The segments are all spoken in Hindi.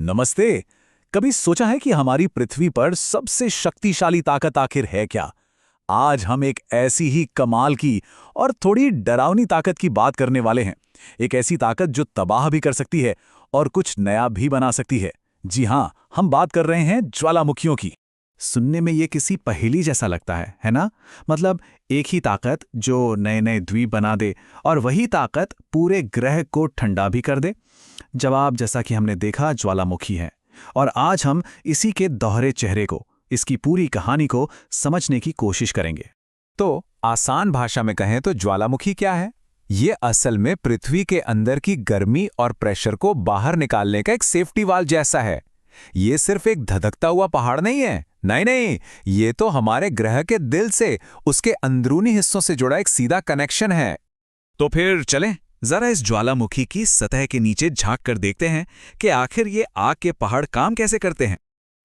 नमस्ते। कभी सोचा है कि हमारी पृथ्वी पर सबसे शक्तिशाली ताकत आखिर है क्या? आज हम एक ऐसी ही कमाल की और थोड़ी डरावनी ताकत की बात करने वाले हैं। एक ऐसी ताकत जो तबाह भी कर सकती है और कुछ नया भी बना सकती है। जी हाँ, हम बात कर रहे हैं ज्वालामुखियों की। सुनने में ये किसी पहेली जैसा लगता है ना? मतलब एक ही ताकत जो नए नए द्वीप बना दे और वही ताकत पूरे ग्रह को ठंडा भी कर दे। जवाब जैसा कि हमने देखा ज्वालामुखी है। और आज हम इसी के दोहरे चेहरे को, इसकी पूरी कहानी को समझने की कोशिश करेंगे। तो आसान भाषा में कहें तो ज्वालामुखी क्या है? ये असल में पृथ्वी के अंदर की गर्मी और प्रेशर को बाहर निकालने का एक सेफ्टी वाल्व जैसा है। ये सिर्फ एक धधकता हुआ पहाड़ नहीं है, नहीं नहीं, ये तो हमारे ग्रह के दिल से, उसके अंदरूनी हिस्सों से जुड़ा एक सीधा कनेक्शन है। तो फिर चलें, जरा इस ज्वालामुखी की सतह के नीचे झांक कर देखते हैं कि आखिर ये आग के पहाड़ काम कैसे करते हैं।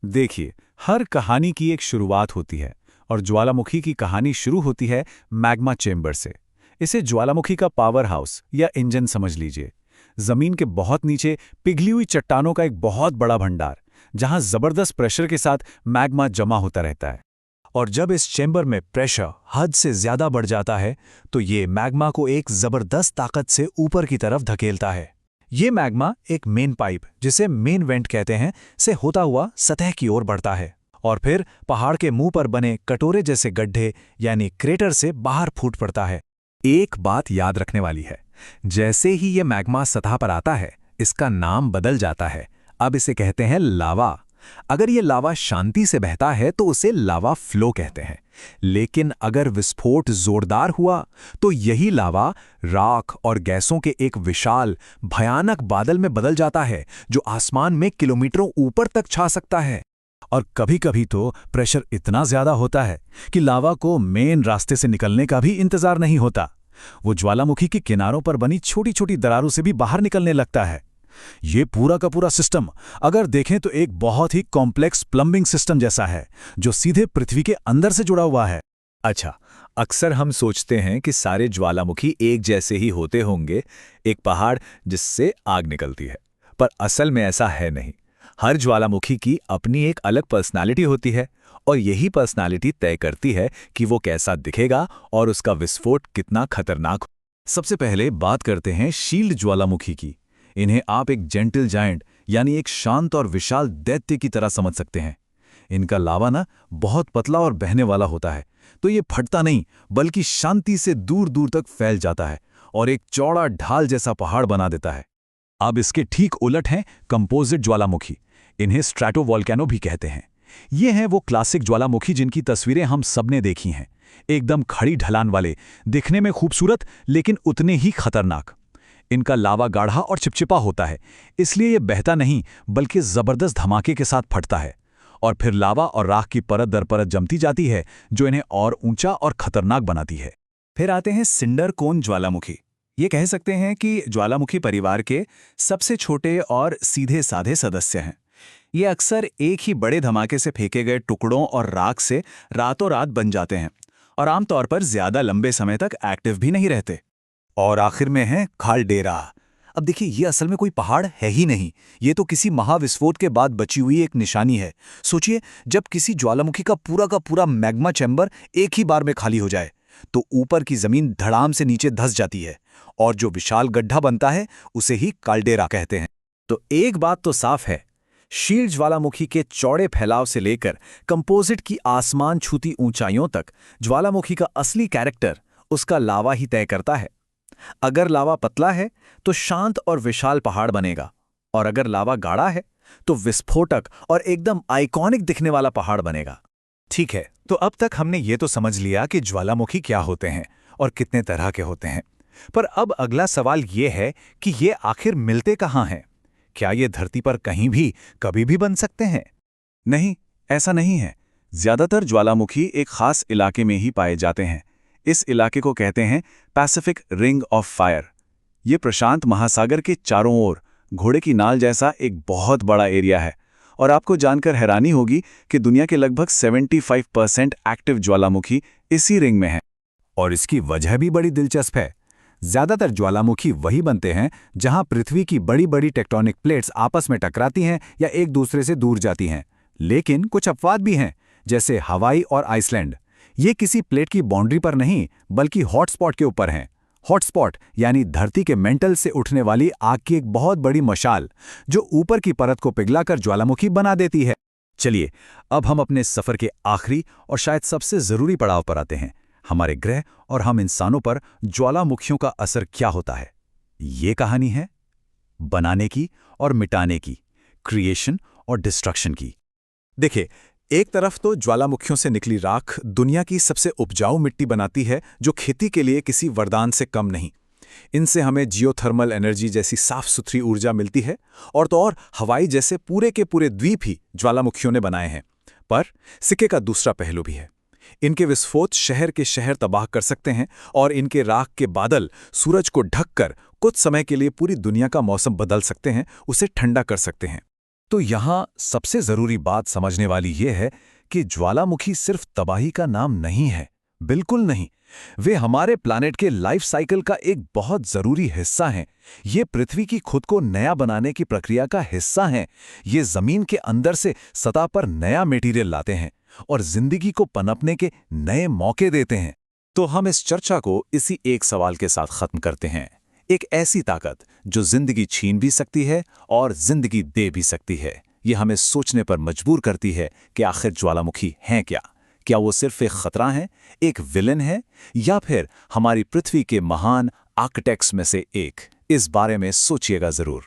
देखिए, हर कहानी की एक शुरुआत होती है और ज्वालामुखी की कहानी शुरू होती है मैग्मा चेंबर से। इसे ज्वालामुखी का पावर हाउस या इंजन समझ लीजिए। जमीन के बहुत नीचे पिघली हुई चट्टानों का एक बहुत बड़ा भंडार, जहां जबरदस्त प्रेशर के साथ मैग्मा जमा होता रहता है। और जब इस चेंबर में प्रेशर हद से ज्यादा बढ़ जाता है तो ये मैग्मा को एक जबरदस्त ताकत से ऊपर की तरफ धकेलता है। ये मैग्मा एक मेन पाइप, जिसे मेन वेंट कहते हैं, से होता हुआ सतह की ओर बढ़ता है और फिर पहाड़ के मुंह पर बने कटोरे जैसे गड्ढे यानी क्रेटर से बाहर फूट पड़ता है। एक बात याद रखने वाली है, जैसे ही ये मैग्मा सतह पर आता है, इसका नाम बदल जाता है। अब इसे कहते हैं लावा। अगर ये लावा शांति से बहता है तो उसे लावा फ्लो कहते हैं, लेकिन अगर विस्फोट जोरदार हुआ तो यही लावा राख और गैसों के एक विशाल भयानक बादल में बदल जाता है, जो आसमान में किलोमीटरों ऊपर तक छा सकता है। और कभी-कभी तो प्रेशर इतना ज्यादा होता है कि लावा को मेन रास्ते से निकलने का भी इंतजार नहीं होता। वो ज्वालामुखी के किनारों पर बनी छोटी-छोटी दरारों से भी बाहर निकलने लगता है। ये पूरा का पूरा सिस्टम अगर देखें तो एक बहुत ही कॉम्प्लेक्स प्लम्बिंग सिस्टम जैसा है, जो सीधे पृथ्वी के अंदर से जुड़ा हुआ है। अच्छा, अक्सर हम सोचते हैं कि सारे ज्वालामुखी एक जैसे ही होते होंगे, एक पहाड़ जिससे आग निकलती है, पर असल में ऐसा है नहीं। हर ज्वालामुखी की अपनी एक अलग पर्सनालिटी होती है और यही पर्सनालिटी तय करती है कि वो कैसा दिखेगा और उसका विस्फोट कितना खतरनाक हो। सबसे पहले बात करते हैं शील्ड ज्वालामुखी की। इन्हें आप एक जेंटल जायंट यानी एक शांत और विशाल दैत्य की तरह समझ सकते हैं। इनका लावा ना बहुत पतला और बहने वाला होता है, तो ये फटता नहीं बल्कि शांति से दूर दूर तक फैल जाता है और एक चौड़ा ढाल जैसा पहाड़ बना देता है। अब इसके ठीक उलट हैं कंपोजिट ज्वालामुखी। इन्हें स्ट्रैटोवोल्केनो भी कहते हैं। ये हैं वो क्लासिक ज्वालामुखी जिनकी तस्वीरें हम सबने देखी हैं, एकदम खड़ी ढलान वाले, दिखने में खूबसूरत लेकिन उतने ही खतरनाक। इनका लावा गाढ़ा और चिपचिपा होता है, इसलिए ये बहता नहीं बल्कि जबरदस्त धमाके के साथ फटता है और फिर लावा और राख की परत दर परत जमती जाती है, जो इन्हें और ऊंचा और खतरनाक बनाती है। फिर आते हैं सिंडर कोन ज्वालामुखी। ये कह सकते हैं कि ज्वालामुखी परिवार के सबसे छोटे और सीधे साधे सदस्य हैं। ये अक्सर एक ही बड़े धमाके से फेंके गए टुकड़ों और राख से रातों रात बन जाते हैं और आमतौर पर ज्यादा लंबे समय तक एक्टिव भी नहीं रहते। और आखिर में है खालडेरा। अब देखिए, ये असल में कोई पहाड़ है ही नहीं, ये तो किसी महाविस्फोट के बाद बची हुई एक निशानी है। सोचिए, जब किसी ज्वालामुखी का पूरा मैग्मा चैम्बर एक ही बार में खाली हो जाए तो ऊपर की जमीन धड़ाम से नीचे धंस जाती है और जो विशाल गड्ढा बनता है उसे ही काल्डेरा कहते हैं। तो एक बात तो साफ है, शील्ड ज्वालामुखी के चौड़े फैलाव से लेकर कंपोजिट की आसमान छूती ऊंचाइयों तक ज्वालामुखी का असली कैरेक्टर उसका लावा ही तय करता है। अगर लावा पतला है तो शांत और विशाल पहाड़ बनेगा, और अगर लावा गाढ़ा है तो विस्फोटक और एकदम आइकॉनिक दिखने वाला पहाड़ बनेगा। ठीक है, तो अब तक हमने ये तो समझ लिया कि ज्वालामुखी क्या होते हैं और कितने तरह के होते हैं, पर अब अगला सवाल ये है कि ये आखिर मिलते कहाँ हैं? क्या ये धरती पर कहीं भी कभी भी बन सकते हैं? नहीं, ऐसा नहीं है। ज्यादातर ज्वालामुखी एक खास इलाके में ही पाए जाते हैं। इस इलाके को कहते हैं पैसिफिक रिंग ऑफ फायर। ये प्रशांत महासागर के चारों ओर घोड़े की नाल जैसा एक बहुत बड़ा एरिया है और आपको जानकर हैरानी होगी कि दुनिया के लगभग 75% एक्टिव ज्वालामुखी इसी रिंग में हैं। और इसकी वजह भी बड़ी दिलचस्प है। ज्यादातर ज्वालामुखी वही बनते हैं जहां पृथ्वी की बड़ी बड़ी टेक्टोनिक प्लेट्स आपस में टकराती हैं या एक दूसरे से दूर जाती हैं। लेकिन कुछ अपवाद भी हैं, जैसे हवाई और आइसलैंड। ये किसी प्लेट की बाउंड्री पर नहीं, बल्कि हॉटस्पॉट के ऊपर हैं। हॉटस्पॉट यानी धरती के मेंटल से उठने वाली आग की एक बहुत बड़ी मशाल, जो ऊपर की परत को पिघलाकर ज्वालामुखी बना देती है। चलिए, अब हम अपने सफर के आखिरी और शायद सबसे जरूरी पड़ाव पर आते हैं। हमारे ग्रह और हम इंसानों पर ज्वालामुखियों का असर क्या होता है। ये कहानी है बनाने की और मिटाने की, क्रिएशन और डिस्ट्रक्शन की। देखिए, एक तरफ तो ज्वालामुखियों से निकली राख दुनिया की सबसे उपजाऊ मिट्टी बनाती है, जो खेती के लिए किसी वरदान से कम नहीं। इनसे हमें जियोथर्मल एनर्जी जैसी साफ सुथरी ऊर्जा मिलती है, और तो और हवाई जैसे पूरे के पूरे द्वीप ही ज्वालामुखियों ने बनाए हैं। पर सिक्के का दूसरा पहलू भी है। इनके विस्फोट शहर के शहर तबाह कर सकते हैं, और इनके राख के बादल सूरज को ढककर कुछ समय के लिए पूरी दुनिया का मौसम बदल सकते हैं, उसे ठंडा कर सकते हैं। तो यहाँ सबसे जरूरी बात समझने वाली ये है कि ज्वालामुखी सिर्फ तबाही का नाम नहीं है, बिल्कुल नहीं। वे हमारे प्लैनेट के लाइफ साइकिल का एक बहुत जरूरी हिस्सा हैं। ये पृथ्वी की खुद को नया बनाने की प्रक्रिया का हिस्सा हैं। ये जमीन के अंदर से सतह पर नया मटेरियल लाते हैं और जिंदगी को पनपने के नए मौके देते हैं। तो हम इस चर्चा को इसी एक सवाल के साथ खत्म करते हैं। एक ऐसी ताकत जो जिंदगी छीन भी सकती है और जिंदगी दे भी सकती है, ये हमें सोचने पर मजबूर करती है कि आखिर ज्वालामुखी हैं क्या? क्या वो सिर्फ एक खतरा है, एक विलेन है, या फिर हमारी पृथ्वी के महान आर्किटेक्ट्स में से एक? इस बारे में सोचिएगा जरूर।